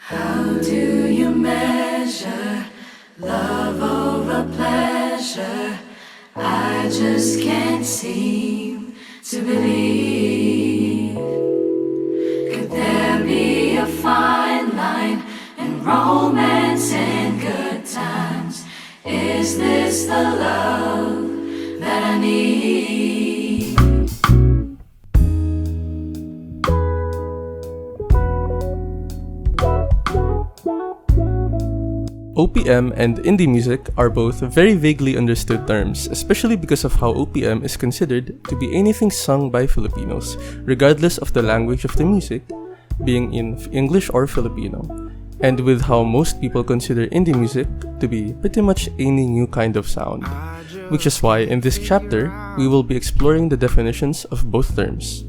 How do you measure love over pleasure? I just can't seem to believe. Could there be a fine line in romance and good times? Is this the love that I need? OPM and indie music are both very vaguely understood terms, especially because of how OPM is considered to be anything sung by Filipinos, regardless of the language of the music, being in English or Filipino, and with how most people consider indie music to be pretty much any new kind of sound. Which is why in this chapter, we will be exploring the definitions of both terms.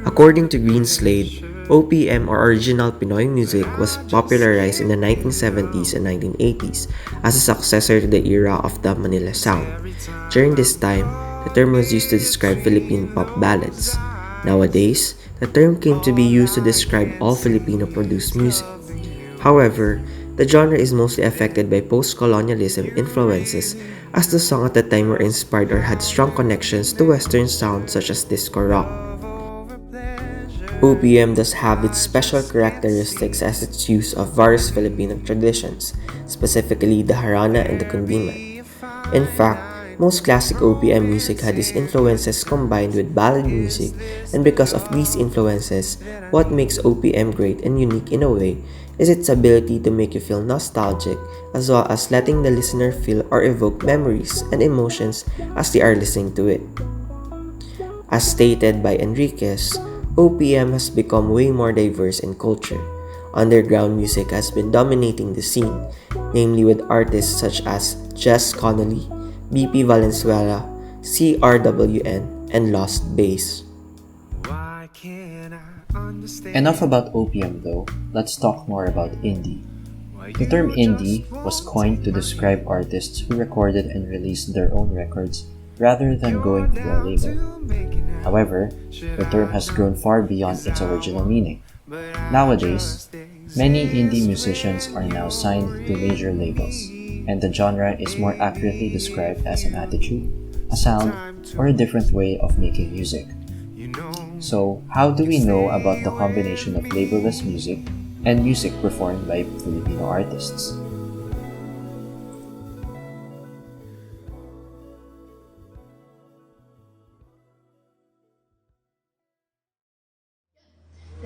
According to Greenslade, OPM or Original Pinoy Music was popularized in the 1970s and 1980s as a successor to the era of the Manila sound. During this time, the term was used to describe Philippine pop ballads. Nowadays, the term came to be used to describe all Filipino-produced music. However, the genre is mostly affected by post-colonialism influences as the songs at the time were inspired or had strong connections to Western sounds such as disco rock. OPM does have its special characteristics as its use of various Filipino traditions, specifically the harana and the kundiman. In fact, most classic OPM music had these influences combined with ballad music, and because of these influences, what makes OPM great and unique in a way is its ability to make you feel nostalgic as well as letting the listener feel or evoke memories and emotions as they are listening to it. As stated by Enriquez, OPM has become way more diverse in culture. Underground music has been dominating the scene, namely with artists such as Jess Connolly, BP Valenzuela, CRWN, and Lost Bass. Enough about OPM though, let's talk more about indie. The term indie was coined to describe artists who recorded and released their own records rather than going through a label. However, the term has grown far beyond its original meaning. Nowadays, many indie musicians are now signed to major labels, and the genre is more accurately described as an attitude, a sound, or a different way of making music. So, how do we know about the combination of labelless music and music performed by Filipino artists?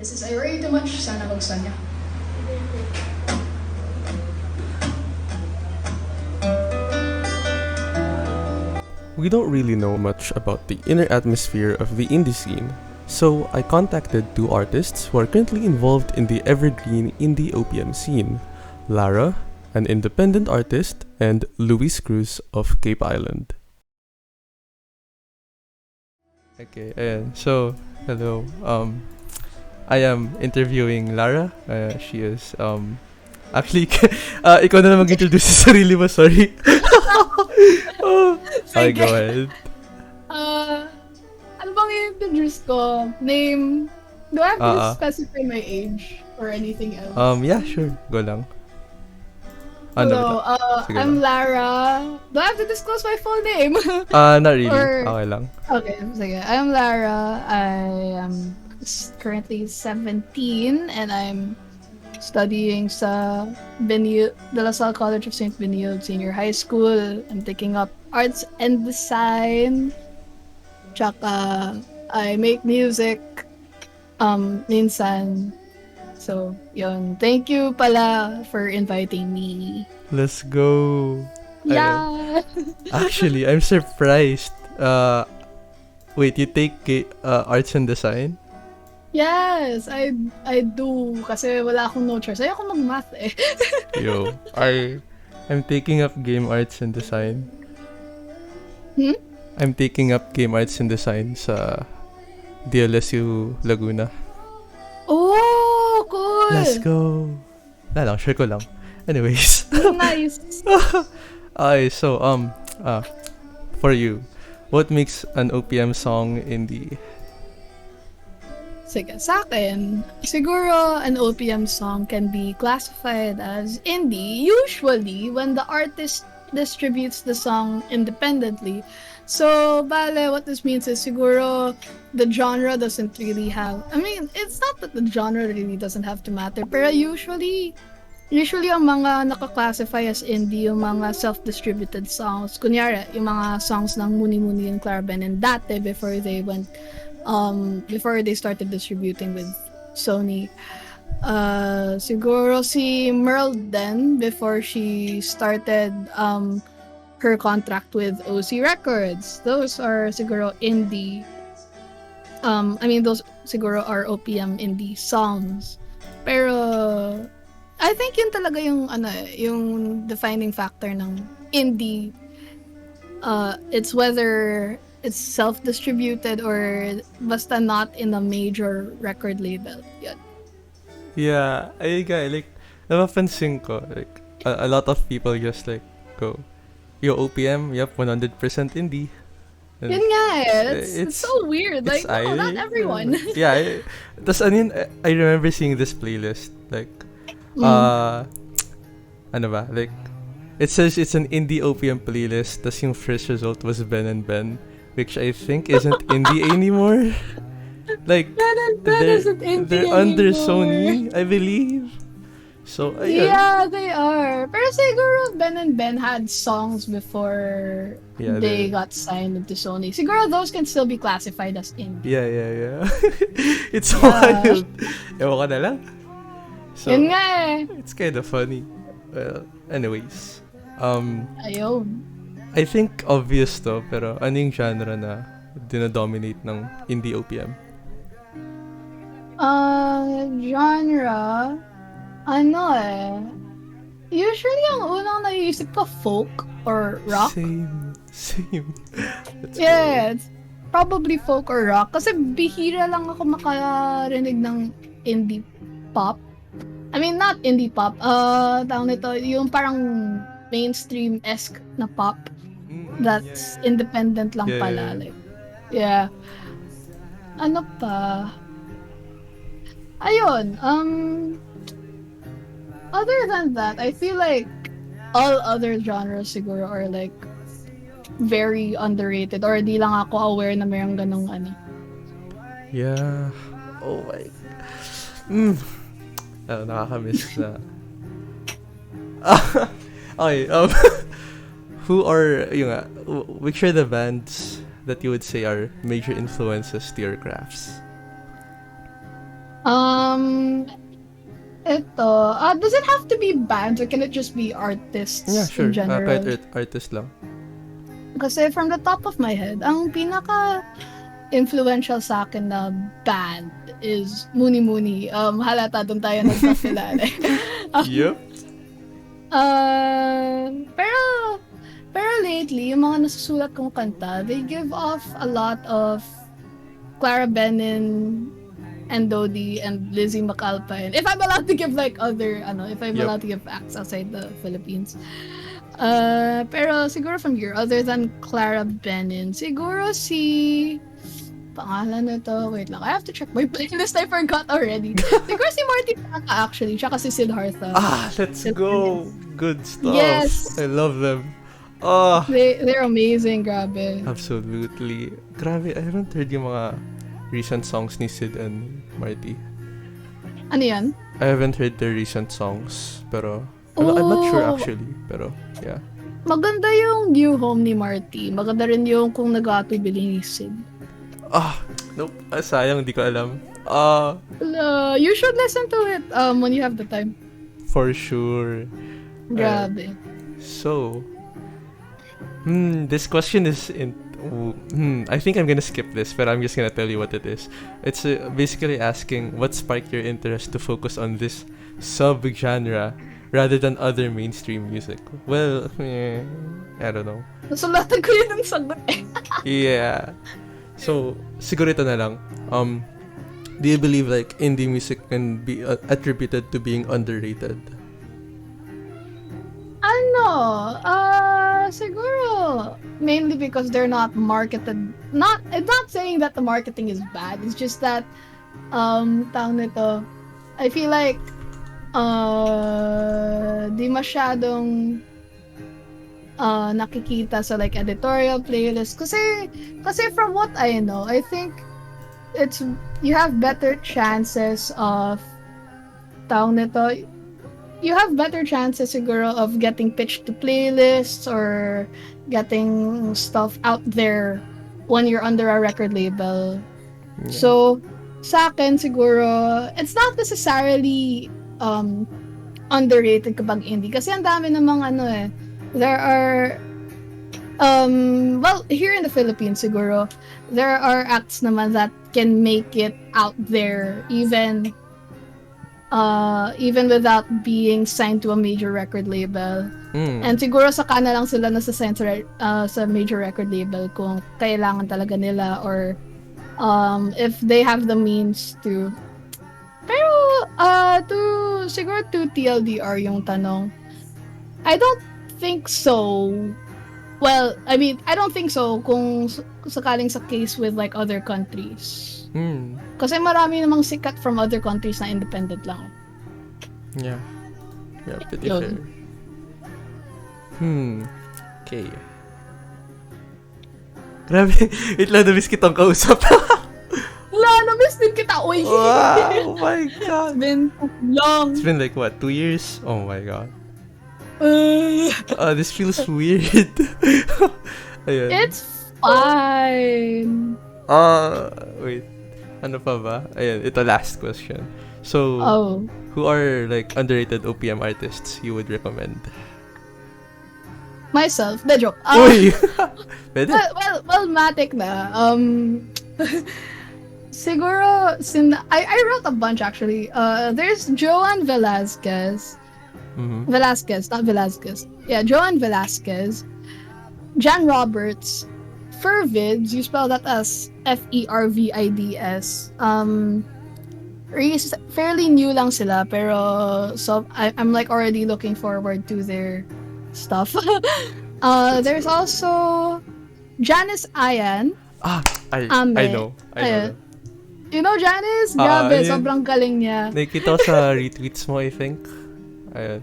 This is I worry too much. Sana magustuhan niya. We don't really know much about the inner atmosphere of the indie scene, so I contacted two artists who are currently involved in the evergreen indie OPM scene, Lara, an independent artist, and Luis Cruz of Cape Island. Okay, ayan. So, hello. I am interviewing Lara. She is, actually, ikaw na lang mag-introduce sa sarili mo, sorry. Okay, go ahead. Ano bang i-introduce ko? Name? Do I have to specify my age or anything else? Yeah, sure. Go lang. Hello, I'm Lara. Do I have to disclose my full name? Not really. Or- Okay lang. Okay, sige. I'm Lara. I am currently 17 and I'm studying sa De La Salle College of St. Benilde Senior High School. I'm taking up arts and design. Tsaka, I make music minsan. So, yun. Thank you pala for inviting me. Let's go. Yeah! Actually, I'm surprised. Wait, you take arts and design? Yes, I do. Kasi wala akong no choice. Ayoko mag-math eh. Yo, I'm taking up game arts and design. I'm taking up game arts and design sa DLSU Laguna. Oh, cool! Let's go. Wala lang, share ko lang. Anyways. Nice. Okay, so for you, what makes an OPM song indie? Sige, sa akin, siguro an OPM song can be classified as indie usually when the artist distributes the song independently. So, bale, what this means is siguro the genre doesn't really have, I mean, it's not that the genre really doesn't have to matter, pero usually ang mga naka-classify as indie, yung mga self-distributed songs. Kunyari, yung mga songs ng Muni Muni and Clara Ben and dati before they started distributing with Sony. Siguro si Merle then before she started her contract with OC Records. Those are siguro indie. Those siguro are OPM indie songs. Pero I think yun talaga yung defining factor ng indie. It's whether it's self-distributed or basta not in a major record label. Yun. Yeah, like, napapansin ko, like, a lot of people just, like, go, yo, OPM, yep, 100% indie. And Yun nga eh. It's so weird. Like, no, not everyone. Yeah, I remember seeing this playlist, like, ano ba, like, it says it's an indie OPM playlist, tas yung first result was Ben and Ben, which I think isn't indie anymore. Like, Ben isn't indie they're under anymore. Sony, I believe. So, ayun. Yeah, they are. Pero siguro Ben and Ben had songs before they got signed into Sony. Siguro those can still be classified as indie. Yeah. It's wild. Ewan ka na lang. So, Yun nga eh. it's kind of funny. Well, anyways. Ayun. I think obvious to, pero ano yung genre na dina-dominate ng indie OPM? Genre, usually ang unang naiisip ko folk or rock. Same. Let's go. Yeah, it's probably folk or rock. Kasi bihira lang ako makarinig ng indie pop. I mean, not indie pop. Tawag nito, yung parang mainstream-esque na pop that's independent lang pala. Like, yeah. Ano pa? Ayun. Other than that, I feel like all other genres siguro are like very underrated or di lang ako aware na mayroong ganong ano. Yeah. Oh my. Nakakamiss na. Okay, which are the bands that you would say are major influences to your crafts? Does it have to be bands or can it just be artists Yeah, sure. in general? Kahit artist lang. Kasi from the top of my head, ang pinaka influential sa akin na band is Muni Muni. Halata doon tayo nagkakilala. Yep. Pero lately, yung mga nasusulat kong kanta, they give off a lot of Clara Benin and Dodie and Lizzie McAlpine. If I'm allowed to give allowed to give acts outside the Philippines. Pero siguro from here, other than Clara Benin, siguro si pangalan nito, wait lang, I have to check my playlist, I forgot already. Siguro si Marty Franca actually, tsaka si Siddhartha. Let's go! Good stuff! Yes! I love them. They're amazing, grabe. Absolutely. Grabe, I haven't heard yung mga recent songs ni Sid and Marty. Ano yan? I haven't heard their recent songs, pero I'm not sure actually, pero yeah. Maganda yung New Home ni Marty. Maganda rin yung Kung Nag-aatubili ni Sid. Nope. Sayang, di ko alam. You should listen to it when you have the time. For sure. Grabe. So, this question is I think I'm gonna skip this, but I'm just gonna tell you what it is. It's basically asking what sparked your interest to focus on this sub-genre rather than other mainstream music. Well, I don't know. Nasulatan ko yun ang sagot eh. Yeah. So, siguro ito na lang. Do you believe like indie music can be attributed to being underrated? Siguro mainly because they're not marketed. I'm not saying that the marketing is bad. It's just that tawag nito, I feel like, di masyadong nakikita sa like editorial playlist. Kasi from what I know, I think it's you have better chances of tawag nito, you have better chances siguro of getting pitched to playlists or getting stuff out there when you're under a record label. Yeah. So, sa akin siguro, it's not necessarily underrated kapag indie. Kasi ang dami namang there are, well, here in the Philippines siguro, there are acts naman that can make it out there even without being signed to a major record label. And siguro saka na lang sila nasa-sign sa major record label kung kailangan talaga nila or if they have the means to. Pero siguro to TLDR yung tanong. I don't think so. Well, I mean, I don't think so kung sakaling sa case with like other countries. Kasi marami namang sikat from other countries na independent lang. Yeah. Yeah, pretty Yun. fair. Okay. Grabe. Wait lang, nabis kitang kausap. Wala, na-miss din kita. Uy! Wow, oh my God. It's been long. It's been like, what, 2 years? Oh my God. This feels weird. Ayun. It's fine. Wait. Ano pa ba? Ayan, ito last question. So, who are like underrated OPM artists you would recommend? Myself. The joke. Uy! Pwede? Well, matic na. Siguro, I wrote a bunch actually. There's Joan Velasquez. Velasquez, not Velasquez. Yeah, Joan Velasquez. Jan Roberts. Fervids, you spell that as Fervids. Fairly new lang sila, pero so I'm like already looking forward to their stuff. There's also Janice Ayan. I know. You know Janice? Grabe, sobrang galing niya. Nakikita ko sa retweets mo, I think. Ayan.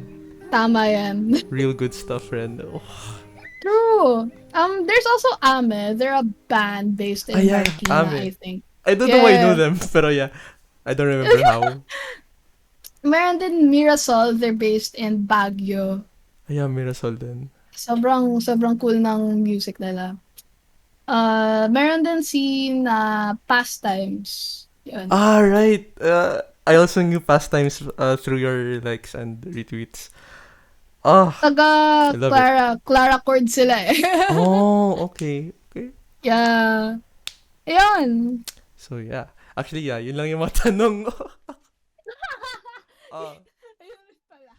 Tama yan. Real good stuff, friend. Oh. True. There's also Ame. They're a band based in Marikina, I think. I don't know why I know them, pero yeah. I don't remember how. Meron din Mirasol. They're based in Baguio. Yeah, Mirasol din. Sobrang cool ng music nila. Meron din Pastimes. Yun. Right. I also knew Pastimes through your likes and retweets. Taga Clara Chord sila eh. Okay. Yeah. Ayun. So yeah. Actually, yeah, yun lang yung mga tanong. Ayun pala.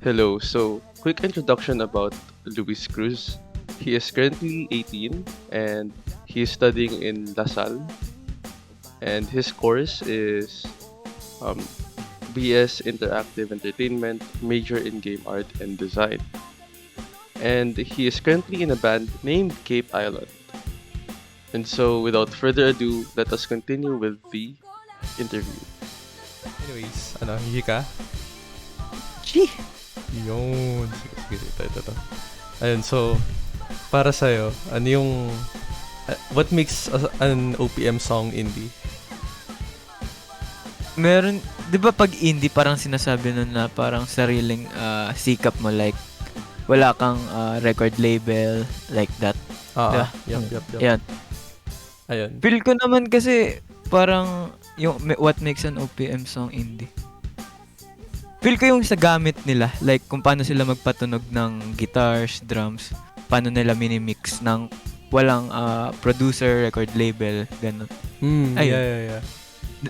Hello, so quick introduction about Luis Cruz. He is currently 18 and he is studying in La Salle. And his course is BS Interactive Entertainment, major in Game Art and Design. And he is currently in a band named Cape Island. And so without further ado, let us continue with the interview. Anyways, hindi ka? Yun. Sige. Ito. Ayun, so, para sa'yo, what makes an OPM song indie? Meron, di ba pag indie, parang sinasabi nun na parang sariling sikap mo, like, wala kang record label, like that. Yup. Yan. Ayun. Feel ko naman kasi, parang, what makes an OPM song indie? Feel ko yung sa gamit nila, like kung paano sila magpatunog ng guitars, drums, paano nila minimix ng walang producer, record label, ganun. Ayun. Yeah.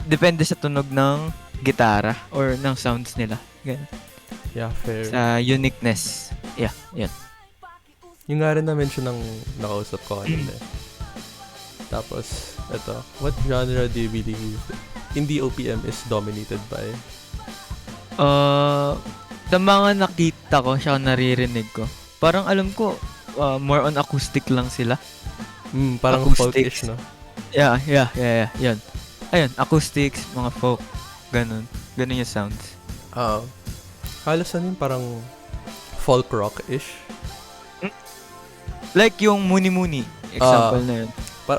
Depende sa tunog ng gitara or ng sounds nila. Ganun. Yeah, fair. Sa uniqueness. Yeah, yan. Yung nga rin na-mention ng nakausap ko kanina. Tapos, ito. What genre do you believe indie OPM is dominated by? Sa mga nakita ko, siya naririnig ko, parang alam ko, more on acoustic lang sila. Parang Acoustics. folkish, no? Yeah. Yan. Ayun, acoustics, mga folk. Ganun yung sounds. Halos ano yun, parang folk rock-ish. Like yung Muni Muni, example na yun.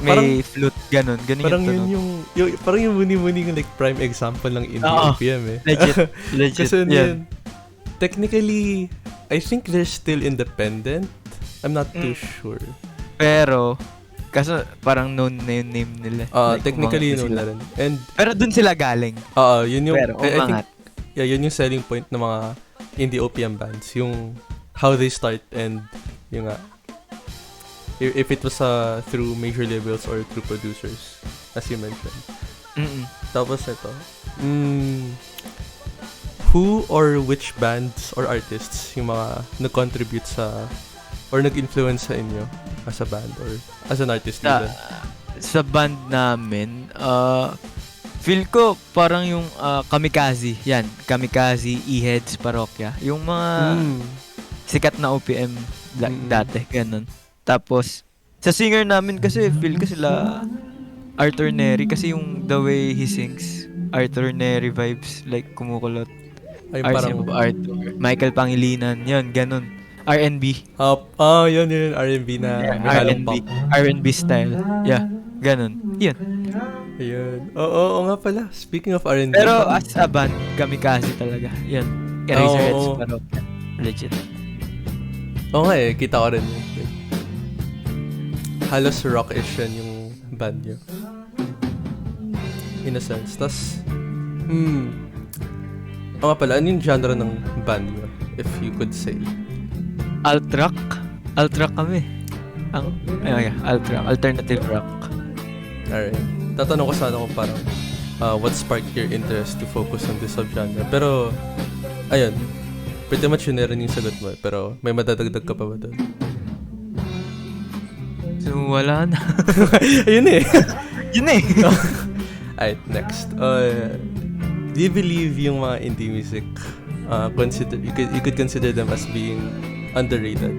May flute, ganun parang yung tunog. parang yung muni-muni yung like prime example ng indie OPM eh. Legit. Kasi yan. yun, technically, I think they're still independent. I'm not too sure. Pero, kaso parang known na yung name nila. Technically umangat known na rin. And, pero dun sila galing. yun yung, Pero I think, umangat. yun yung selling point ng mga indie OPM bands. Yung how they start and yung if it was through major labels or through producers, as you mentioned. Tapos ito, who or which bands or artists yung mga nag-contribute sa or nag-influence sa inyo as a band or as an artist din? Sa band namin, feel ko parang yung Kamikaze. Yan, Kamikaze, E-Heads, Parokya. Yung mga sikat na OPM dati, ganun. Tapos, sa singer namin kasi, feel ko sila Arthur Neri kasi yung the way he sings, Arthur Neri vibes, like kumukulot. Ay, parang Arthur. Michael Pangilinan, yun, ganun. R&B. Yun, R&B na may halong pop. R&B style. Yeah, ganun. Yun. Ayun. Oo nga pala. Speaking of R&B. Pero as a band, Kamikaze talaga. Yun. Eraserheads, pero legit. Oo nga eh, kita ko rin. Halos rock-ish yan yung band nyo. In a sense. Tas, oo nga pala, ano yung genre ng band nyo? If you could say. Alt rock kami. Alt rock, alternative rock. Alright. Tatanong ko sana kung parang what sparked your interest to focus on this subgenre. Pero, ayun. Pretty much yun na rin yung sagot mo. Pero, may madadagdag ka pa ba doon? So, wala na. Ayun eh. Yun eh. Alright, next. Do you believe yung mga indie music, you could consider them as being underrated?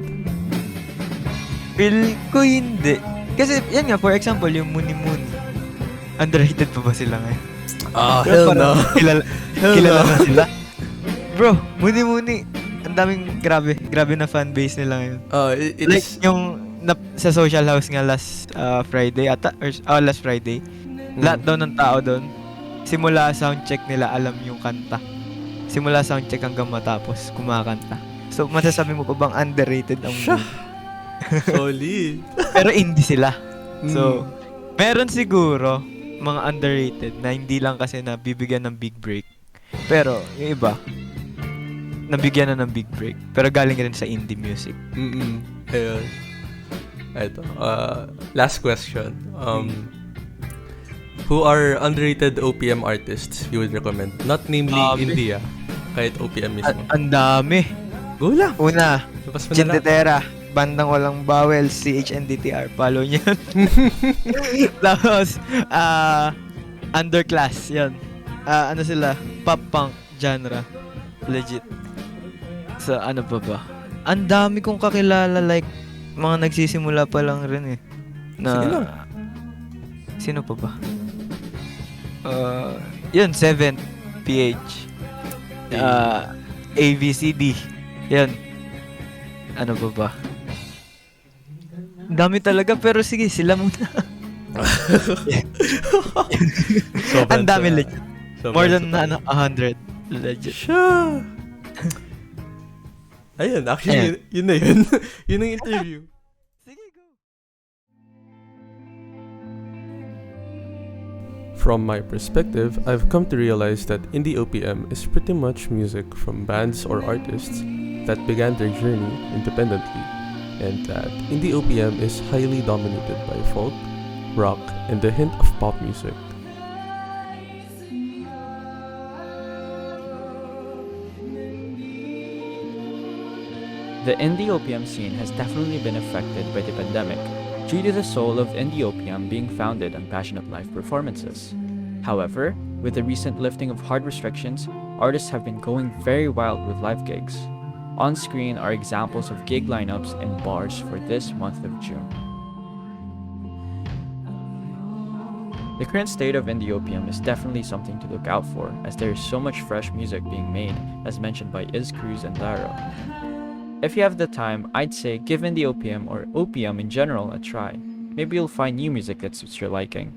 Feel ko hindi. Kasi, yan nga, for example, yung Muni Muni. Underrated pa ba sila ngayon? Hell no. Kilala na sila. Bro, Muni Muni. Ang daming grabe na fanbase nila ngayon. Like, yung sa Social House nga last Friday, last Friday, lahat daw ng tao doon, simula soundcheck nila, alam yung kanta. Simula soundcheck hanggang matapos, kumakanta. So, masasabi mo pa bang underrated ang movie? Solid. Pero indie sila. So, meron siguro mga underrated na hindi lang kasi nabibigyan ng big break. Pero, yung iba, nabigyan na ng big break. Pero galing rin sa indie music. Ayun. Ito. Last question. Who are underrated OPM artists you would recommend? Not namely India, kahit OPM mismo. Ang dami. Go lang. Una, Labas mo na lang. Chindetera. Bandang walang bawel, CHNDTR. Follow nyo. Tapos, Underclass. Yan. Ano sila? Pop-punk genre. Legit. So, ano pa ba? Ang dami kong kakilala, like, mga nagsisimula pa lang rin eh. Sige lang. Sino pa ba? Yun, 7th PH. ABCD. Yan. Ano pa ba? Dami talaga, pero sige, sila muna. Ang dami legit. More than 100 legit. Sure. Ayun, actually, yun na yun. Yun ang interview. Sige, go. From my perspective, I've come to realize that indie OPM is pretty much music from bands or artists that began their journey independently, and that indie OPM is highly dominated by folk, rock, and a hint of pop music. The indie OPM scene has definitely been affected by the pandemic, due to the soul of indie OPM being founded on passionate live performances. However, with the recent lifting of hard restrictions, artists have been going very wild with live gigs. On screen are examples of gig lineups in bars for this month of June. The current state of indie OPM is definitely something to look out for, as there is so much fresh music being made, as mentioned by Iz Cruz and Lara. If you have the time, I'd say give indie OPM or OPM in general a try. Maybe you'll find new music that suits your liking.